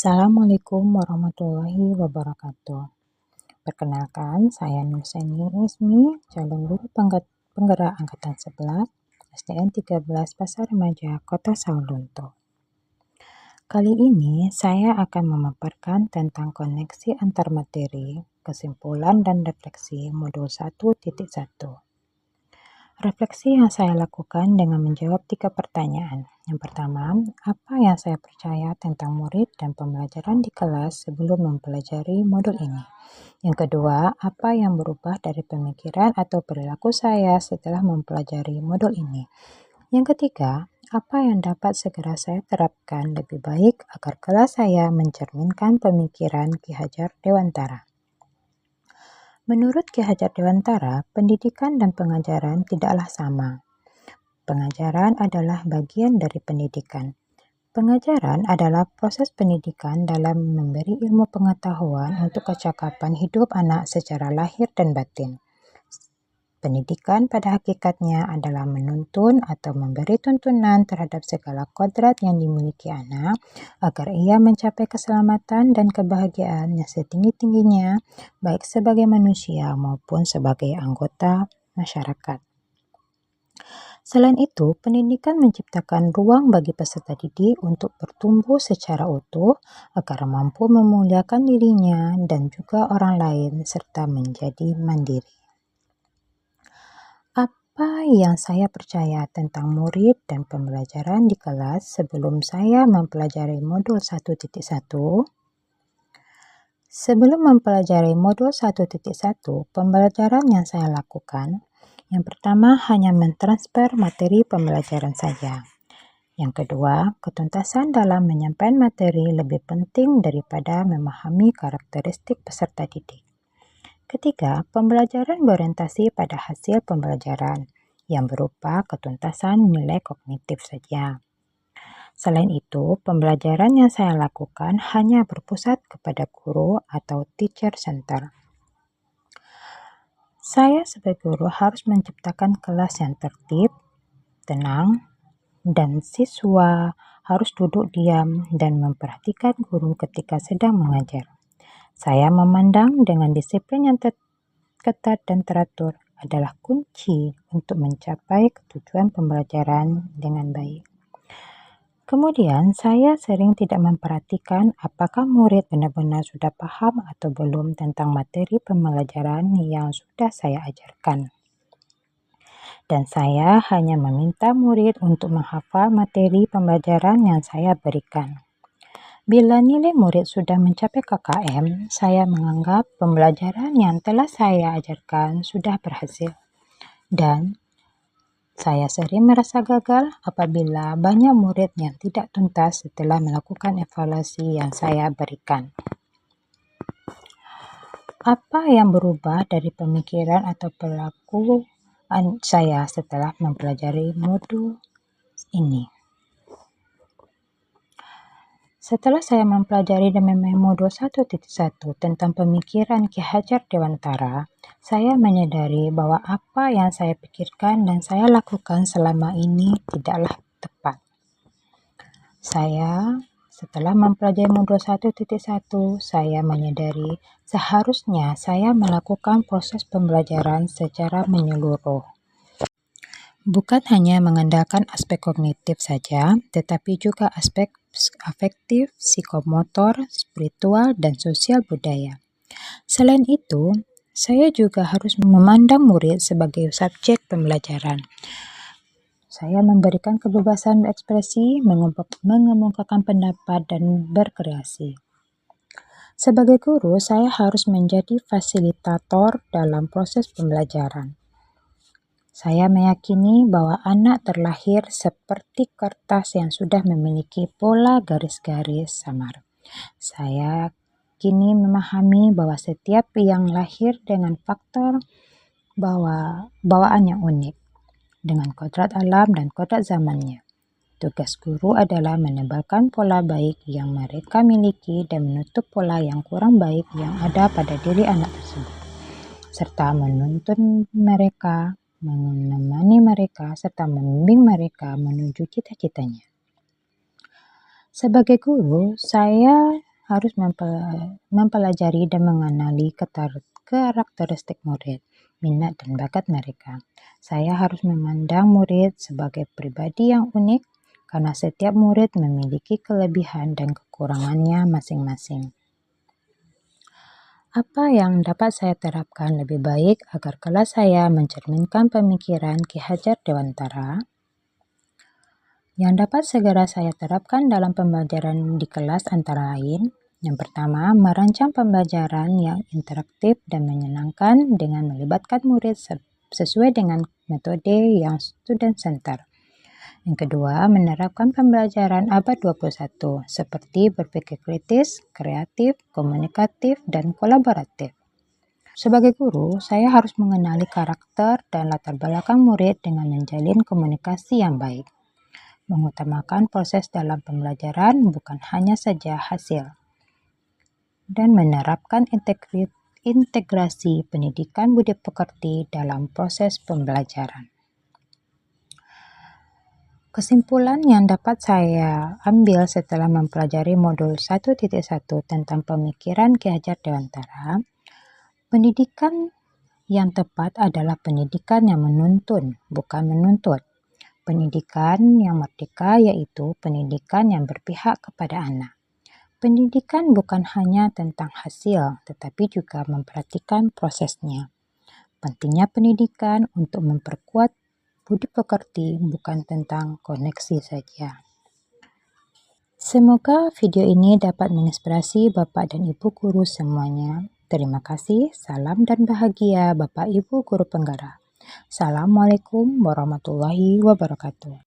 Assalamualaikum warahmatullahi wabarakatuh. Perkenalkan, saya Nursaini Ismi, calon guru penggerak angkatan 11, SDN 13 Pasar Remaja, Kota Sawalunto. Kali ini saya akan memaparkan tentang koneksi antar materi, kesimpulan dan refleksi modul 1.1. Refleksi yang saya lakukan dengan menjawab 3 pertanyaan. Yang pertama, apa yang saya percaya tentang murid dan pembelajaran di kelas sebelum mempelajari modul ini? Yang kedua, apa yang berubah dari pemikiran atau perilaku saya setelah mempelajari modul ini? Yang ketiga, apa yang dapat segera saya terapkan lebih baik agar kelas saya mencerminkan pemikiran Ki Hajar Dewantara? Menurut Ki Hajar Dewantara, pendidikan dan pengajaran tidaklah sama. Pengajaran adalah bagian dari pendidikan. Pengajaran adalah proses pendidikan dalam memberi ilmu pengetahuan untuk kecakapan hidup anak secara lahir dan batin. Pendidikan pada hakikatnya adalah menuntun atau memberi tuntunan terhadap segala kodrat yang dimiliki anak agar ia mencapai keselamatan dan kebahagiaan yang setinggi-tingginya baik sebagai manusia maupun sebagai anggota masyarakat. Selain itu, pendidikan menciptakan ruang bagi peserta didik untuk bertumbuh secara utuh agar mampu memuliakan dirinya dan juga orang lain serta menjadi mandiri. Apa yang saya percaya tentang murid dan pembelajaran di kelas sebelum saya mempelajari modul 1.1? Sebelum mempelajari modul 1.1, pembelajaran yang saya lakukan, yang pertama hanya mentransfer materi pembelajaran saja. Yang kedua, ketuntasan dalam menyampaikan materi lebih penting daripada memahami karakteristik peserta didik. Ketiga, pembelajaran berorientasi pada hasil pembelajaran yang berupa ketuntasan nilai kognitif saja. Selain itu, pembelajaran yang saya lakukan hanya berpusat kepada guru atau teacher center. Saya sebagai guru harus menciptakan kelas yang tertib, tenang, dan siswa harus duduk diam dan memperhatikan guru ketika sedang mengajar. Saya memandang dengan disiplin yang ketat dan teratur adalah kunci untuk mencapai tujuan pembelajaran dengan baik. Kemudian, saya sering tidak memperhatikan apakah murid benar-benar sudah paham atau belum tentang materi pembelajaran yang sudah saya ajarkan. Dan saya hanya meminta murid untuk menghafal materi pembelajaran yang saya berikan. Bila nilai murid sudah mencapai KKM, saya menganggap pembelajaran yang telah saya ajarkan sudah berhasil. Dan saya sering merasa gagal apabila banyak murid yang tidak tuntas setelah melakukan evaluasi yang saya berikan. Apa yang berubah dari pemikiran atau perilaku saya setelah mempelajari modul ini? Setelah saya mempelajari dan memahami modul 1.1 tentang pemikiran Ki Hajar Dewantara, saya menyadari bahwa apa yang saya pikirkan dan saya lakukan selama ini tidaklah tepat. Setelah mempelajari modul 1.1, saya menyadari seharusnya saya melakukan proses pembelajaran secara menyeluruh. Bukan hanya mengandalkan aspek kognitif saja, tetapi juga aspek afektif, psikomotor, spiritual, dan sosial budaya. Selain itu, saya juga harus memandang murid sebagai subjek pembelajaran. Saya memberikan kebebasan berekspresi, mengemukakan pendapat, dan berkreasi. Sebagai guru, saya harus menjadi fasilitator dalam proses pembelajaran. Saya meyakini bahwa anak terlahir seperti kertas yang sudah memiliki pola garis-garis samar. Saya kini memahami bahwa setiap yang lahir dengan faktor bawaan yang unik, dengan kodrat alam dan kodrat zamannya. Tugas guru adalah menebalkan pola baik yang mereka miliki dan menutup pola yang kurang baik yang ada pada diri anak tersebut, serta menuntun mereka, menemani mereka, serta membimbing mereka menuju cita-citanya. Sebagai guru, saya harus mempelajari dan mengenali karakteristik murid, minat dan bakat mereka. Saya harus memandang murid sebagai pribadi yang unik karena setiap murid memiliki kelebihan dan kekurangannya masing-masing. Apa yang dapat saya terapkan lebih baik agar kelas saya mencerminkan pemikiran Ki Hajar Dewantara? Yang dapat segera saya terapkan dalam pembelajaran di kelas antara lain, yang pertama, merancang pembelajaran yang interaktif dan menyenangkan dengan melibatkan murid sesuai dengan metode yang student center. Yang kedua, menerapkan pembelajaran abad 21 seperti berpikir kritis, kreatif, komunikatif, dan kolaboratif. Sebagai guru, saya harus mengenali karakter dan latar belakang murid dengan menjalin komunikasi yang baik. Mengutamakan proses dalam pembelajaran bukan hanya saja hasil. Dan menerapkan integrasi pendidikan budi pekerti dalam proses pembelajaran. Kesimpulan yang dapat saya ambil setelah mempelajari modul 1.1 tentang pemikiran Ki Hajar Dewantara, pendidikan yang tepat adalah pendidikan yang menuntun, bukan menuntut. Pendidikan yang merdeka yaitu pendidikan yang berpihak kepada anak. Pendidikan bukan hanya tentang hasil, tetapi juga memperhatikan prosesnya. Pentingnya pendidikan untuk memperkuat budi pekerti bukan tentang koneksi saja. Semoga video ini dapat menginspirasi Bapak dan Ibu guru semuanya. Terima kasih, salam dan bahagia Bapak Ibu guru Penggara. Assalamualaikum warahmatullahi wabarakatuh.